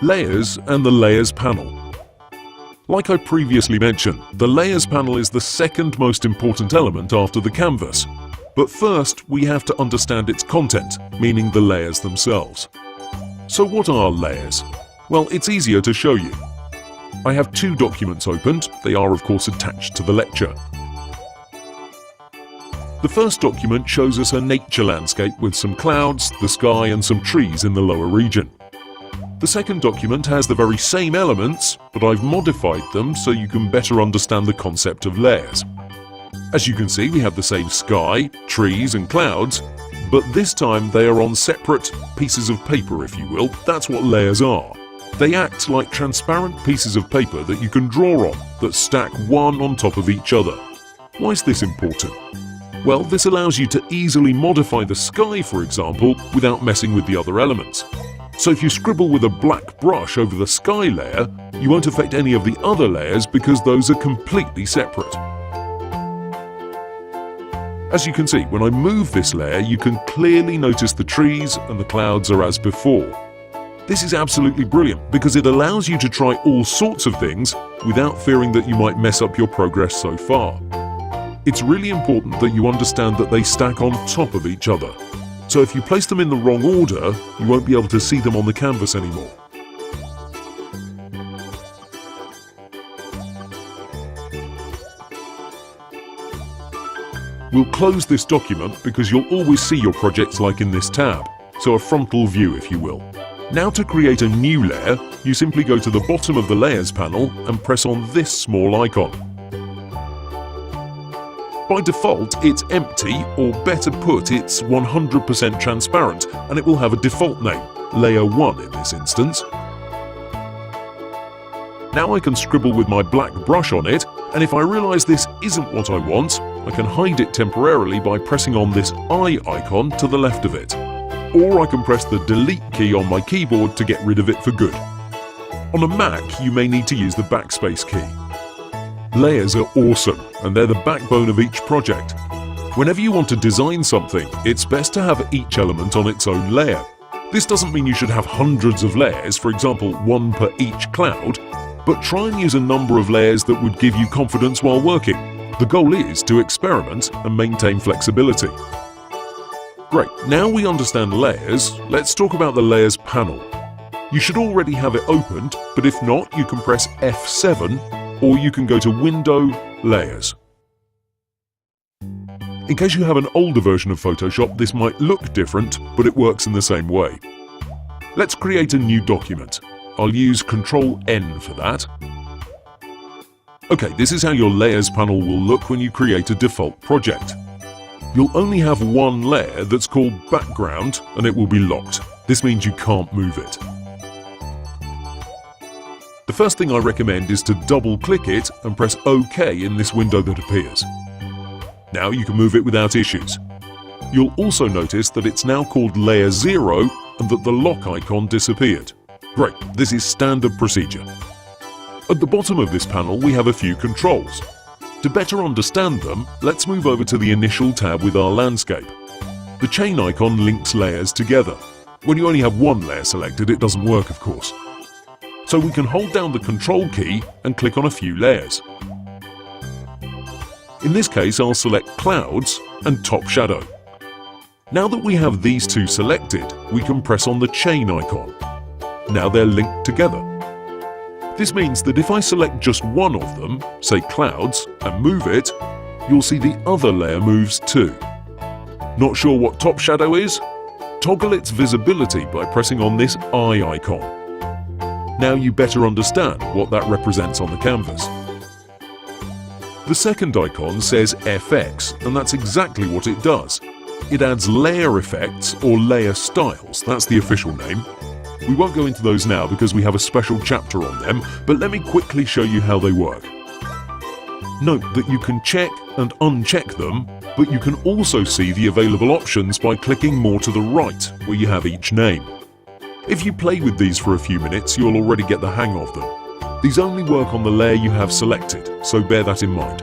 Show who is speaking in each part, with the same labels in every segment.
Speaker 1: Layers and the Layers panel. Like I previously mentioned, the Layers panel is the second most important element after the canvas. But first, we have to understand its content, meaning the layers themselves. So what are layers? Well, it's easier to show you. I have two documents opened. They are, of course, attached to the lecture. The first document shows us a nature landscape with some clouds, the sky, and some trees in the lower region. The second document has the very same elements, but I've modified them so you can better understand the concept of layers. As you can see, we have the same sky, trees, and clouds, but this time they are on separate pieces of paper, if you will. That's what layers are. They act like transparent pieces of paper that you can draw on, that stack one on top of each other. Why is this important? Well, this allows you to easily modify the sky, for example, without messing with the other elements. So if you scribble with a black brush over the sky layer, you won't affect any of the other layers because those are completely separate. As you can see, when I move this layer, you can clearly notice the trees and the clouds are as before. This is absolutely brilliant because it allows you to try all sorts of things without fearing that you might mess up your progress so far. It's really important that you understand that they stack on top of each other. So if you place them in the wrong order, you won't be able to see them on the canvas anymore. We'll close this document because you'll always see your projects like in this tab, so a frontal view if you will. Now to create a new layer, you simply go to the bottom of the Layers panel and press on this small icon. By default, it's empty, or better put, it's 100% transparent, and it will have a default name, Layer 1 in this instance. Now I can scribble with my black brush on it, and if I realize this isn't what I want, I can hide it temporarily by pressing on this eye icon to the left of it. Or I can press the Delete key on my keyboard to get rid of it for good. On a Mac, you may need to use the backspace key. Layers are awesome, and they're the backbone of each project. Whenever you want to design something, it's best to have each element on its own layer. This doesn't mean you should have hundreds of layers, for example, one per each cloud, but try and use a number of layers that would give you confidence while working. The goal is to experiment and maintain flexibility. Great, now we understand layers, let's talk about the Layers panel. You should already have it opened, but if not, you can press F7 or you can go to Window, Layers. In case you have an older version of Photoshop, this might look different, but it works in the same way. Let's create a new document. I'll use Ctrl-N for that. Okay, this is how your Layers panel will look when you create a default project. You'll only have one layer that's called Background, and it will be locked. This means you can't move it. The first thing I recommend is to double-click it and press OK in this window that appears. Now you can move it without issues. You'll also notice that it's now called Layer 0 and that the lock icon disappeared. Great, this is standard procedure. At the bottom of this panel we have a few controls. To better understand them, let's move over to the Initial tab with our landscape. The chain icon links layers together. When you only have one layer selected, it doesn't work, of course. So we can hold down the Control key and click on a few layers. In this case, I'll select Clouds and Top Shadow. Now that we have these two selected, we can press on the chain icon. Now they're linked together. This means that if I select just one of them, say Clouds, and move it, you'll see the other layer moves too. Not sure what Top Shadow is? Toggle its visibility by pressing on this eye icon. Now you better understand what that represents on the canvas. The second icon says FX, and that's exactly what it does. It adds layer effects or layer styles, that's the official name. We won't go into those now because we have a special chapter on them, but let me quickly show you how they work. Note that you can check and uncheck them, but you can also see the available options by clicking more to the right, where you have each name. If you play with these for a few minutes, you'll already get the hang of them. These only work on the layer you have selected, so bear that in mind.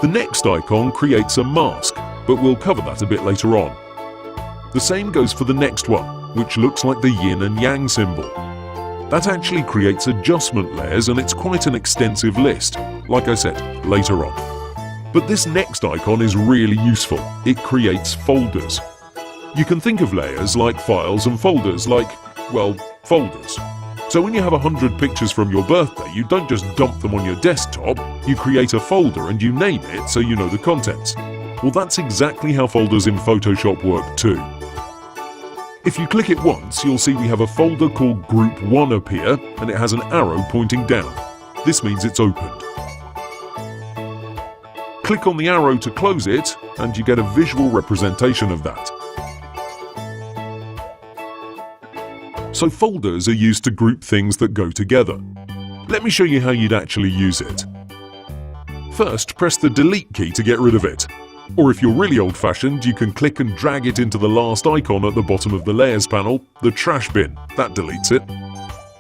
Speaker 1: The next icon creates a mask, but we'll cover that a bit later on. The same goes for the next one. which looks like the yin and yang symbol. That actually creates adjustment layers, and it's quite an extensive list, like I said, later on. But this next icon is really useful. It creates folders. You can think of layers like files and folders, like, well, folders. So when you have 100 pictures from your birthday, you don't just dump them on your desktop, you create a folder and you name it so you know the contents. Well, that's exactly how folders in Photoshop work too. If you click it once, you'll see we have a folder called Group 1 appear, and it has an arrow pointing down. This means it's opened. Click on the arrow to close it, and you get a visual representation of that. So folders are used to group things that go together. Let me show you how you'd actually use it. First, press the Delete key to get rid of it. Or if you're really old-fashioned, you can click and drag it into the last icon at the bottom of the Layers panel, the trash bin. That deletes it.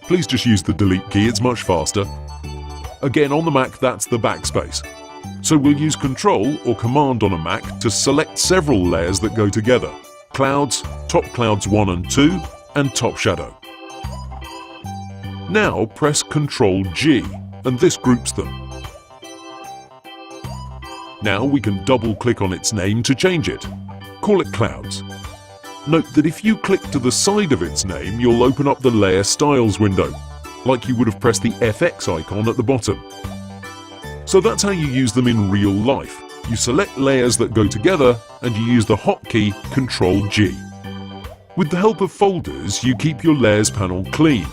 Speaker 1: Please just use the Delete key, it's much faster. Again, on the Mac, that's the backspace. So we'll use Control or Command on a Mac to select several layers that go together. Clouds, Top Clouds 1 and 2, and Top Shadow. Now press Ctrl G, and this groups them. Now we can double-click on its name to change it. Call it Clouds. Note that if you click to the side of its name, you'll open up the Layer Styles window, like you would have pressed the FX icon at the bottom. So that's how you use them in real life. You select layers that go together, and you use the hotkey Ctrl G. With the help of folders, you keep your Layers panel clean.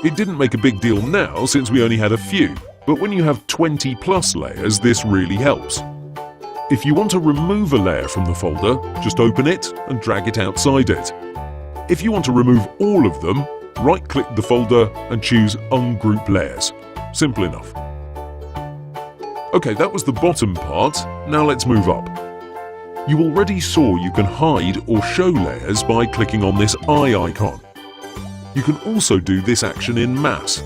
Speaker 1: It didn't make a big deal now since we only had a few, but when you have 20 plus layers, this really helps. If you want to remove a layer from the folder, just open it and drag it outside it. If you want to remove all of them, right-click the folder and choose Ungroup Layers. Simple enough. Okay, that was the bottom part. Now let's move up. You already saw you can hide or show layers by clicking on this eye icon. You can also do this action in mass.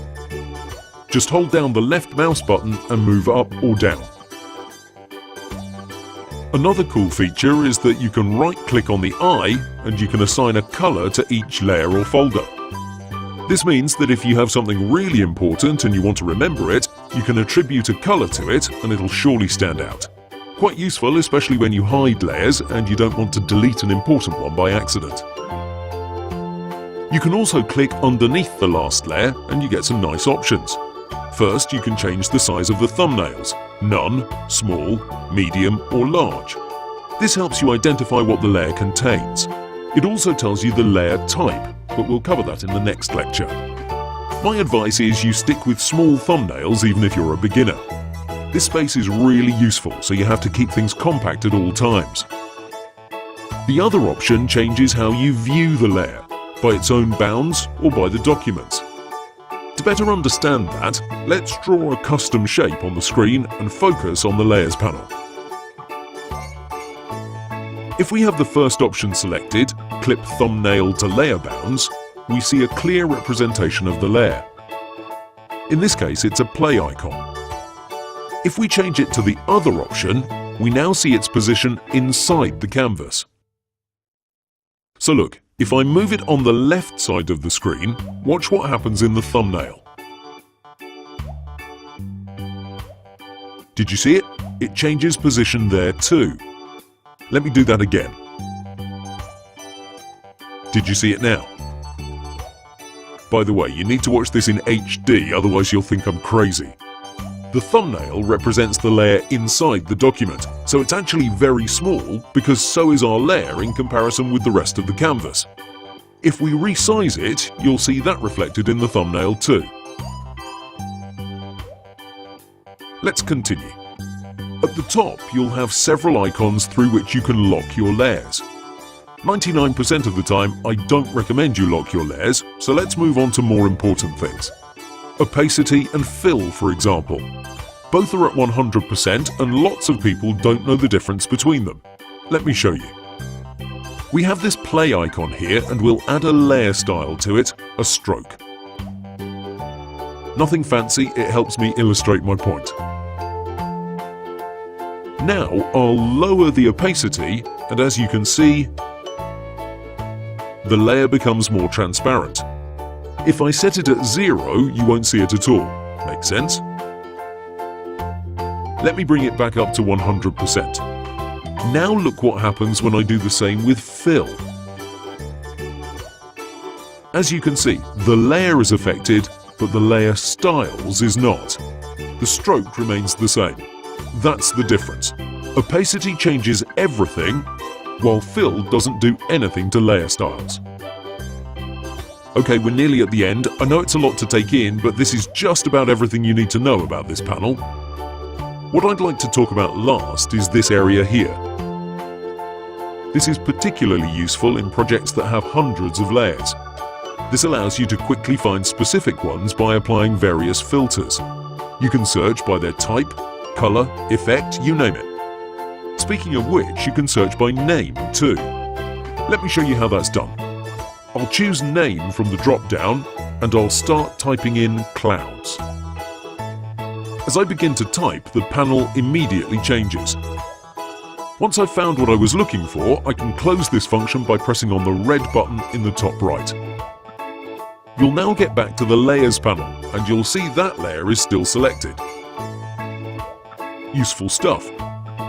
Speaker 1: Just hold down the left mouse button and move up or down. Another cool feature is that you can right-click on the eye and you can assign a color to each layer or folder. This means that if you have something really important and you want to remember it, you can attribute a color to it and it'll surely stand out. Quite useful, especially when you hide layers and you don't want to delete an important one by accident. You can also click underneath the last layer and you get some nice options. First, you can change the size of the thumbnails: none, small, medium or large. This helps you identify what the layer contains. It also tells you the layer type, but we'll cover that in the next lecture. My advice is you stick with small thumbnails even if you're a beginner. This space is really useful, so you have to keep things compact at all times. The other option changes how you view the layer, by its own bounds or by the documents. To better understand that, let's draw a custom shape on the screen and focus on the Layers panel. If we have the first option selected, Clip Thumbnail to Layer Bounds, we see a clear representation of the layer. In this case, it's a play icon. If we change it to the other option, we now see its position inside the canvas. So look, if I move it on the left side of the screen, watch what happens in the thumbnail. Did you see it? It changes position there too. Let me do that again. Did you see it now? By the way, you need to watch this in HD, otherwise you'll think I'm crazy. The thumbnail represents the layer inside the document, so it's actually very small because so is our layer in comparison with the rest of the canvas. If we resize it, you'll see that reflected in the thumbnail too. Let's continue. At the top, you'll have several icons through which you can lock your layers. 99% of the time, I don't recommend you lock your layers, so let's move on to more important things. Opacity and fill, for example. Both are at 100% and lots of people don't know the difference between them. Let me show you. We have this play icon here and we'll add a layer style to it, a stroke. Nothing fancy, it helps me illustrate my point. Now I'll lower the opacity and as you can see, the layer becomes more transparent. If I set it at 0, you won't see it at all. Make sense? Let me bring it back up to 100%. Now look what happens when I do the same with fill. As you can see, the layer is affected, but the layer styles is not. The stroke remains the same. That's the difference. Opacity changes everything, while fill doesn't do anything to layer styles. Okay, we're nearly at the end. I know it's a lot to take in, but this is just about everything you need to know about this panel. What I'd like to talk about last is this area here. This is particularly useful in projects that have hundreds of layers. This allows you to quickly find specific ones by applying various filters. You can search by their type, color, effect, you name it. Speaking of which, you can search by name too. Let me show you how that's done. I'll choose name from the drop-down and I'll start typing in clouds. As I begin to type, the panel immediately changes. Once I've found what I was looking for, I can close this function by pressing on the red button in the top right. You'll now get back to the Layers panel, and you'll see that layer is still selected. Useful stuff.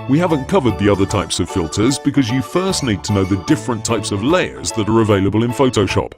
Speaker 1: We haven't covered the other types of filters because you first need to know the different types of layers that are available in Photoshop.